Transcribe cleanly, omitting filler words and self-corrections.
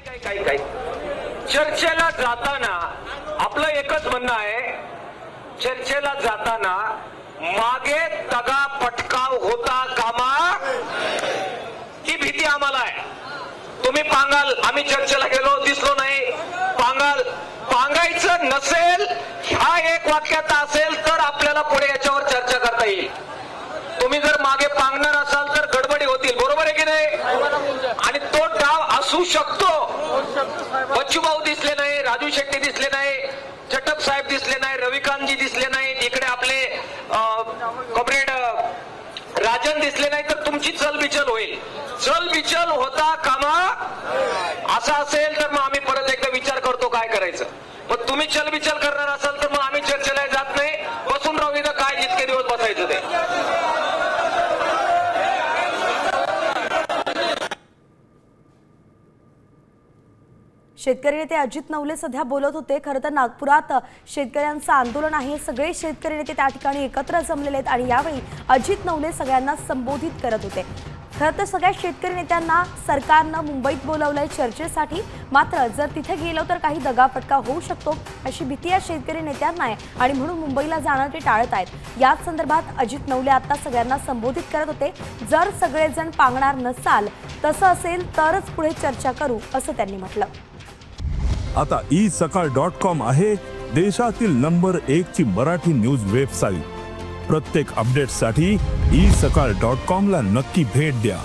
काही चर्चेला जाताना आपलं एकच म्हणणं आहे, चर्चेला जाताना मागे तगा पटकाव होता कामा, ही भीती आम्हाला आहे. तुम्ही पांगाल, आम्ही चर्चेला गेलो दिसलो नाही, पांगाल, पांगायचं नसेल हा एक वाक्याचा असेल तर आपल्याला पुढे याच्यावर चर्चा करता येईल. तुम्ही जर मागे पांगणार असाल तर गडबडी होतील, बरोबर आहे की नाही? आणि तो डाव असू शकतो. बच्चूभाऊ दिसले नाही, राजू शेट्टी दिसले नाही, चटप साहेब दिसले नाही, रविकांतजी दिसले नाहीत, इकडे आपले कॉम्रेड राजन दिसले नाही, तर तुमची चलबिचल होईल. चलबिचल होता कामा, असं असेल तर मग आम्ही परत एकदा विचार करतो काय करायचं. मग तुम्ही चलबिचल करणार असाल तर मग आम्ही चर्चेला जात नाही, बसून राहू इथं, काय जितके दिवस बसायचं ते. शेतकरी नेते अजित नवले सध्या बोलत होते. खरं तर नागपुरात शेतकऱ्यांचं आंदोलन आहे, सगळे शेतकरी नेते त्या ठिकाणी एकत्र जमलेले आहेत आणि यावेळी अजित नवले सगळ्यांना संबोधित करत होते. खरं तर सगळ्या शेतकरी नेत्यांना सरकारनं मुंबईत बोलावलंय चर्चेसाठी, मात्र जर तिथे गेलो तर काही दगाफटका होऊ शकतो अशी भीती या शेतकरी नेत्यांना आहे आणि म्हणून मुंबईला जाणं ते टाळत आहेत. याच संदर्भात अजित नवले आता सगळ्यांना संबोधित करत होते. जर सगळेजण पांगणार नसाल, तसं असेल तरच पुढे चर्चा करू असं त्यांनी म्हटलं. आता isakal.com आहे देशातील नंबर 1 ची मराठी न्यूज वेबसाईट. प्रत्येक अपडेटसाठी isakal.com ला नक्की भेट द्या.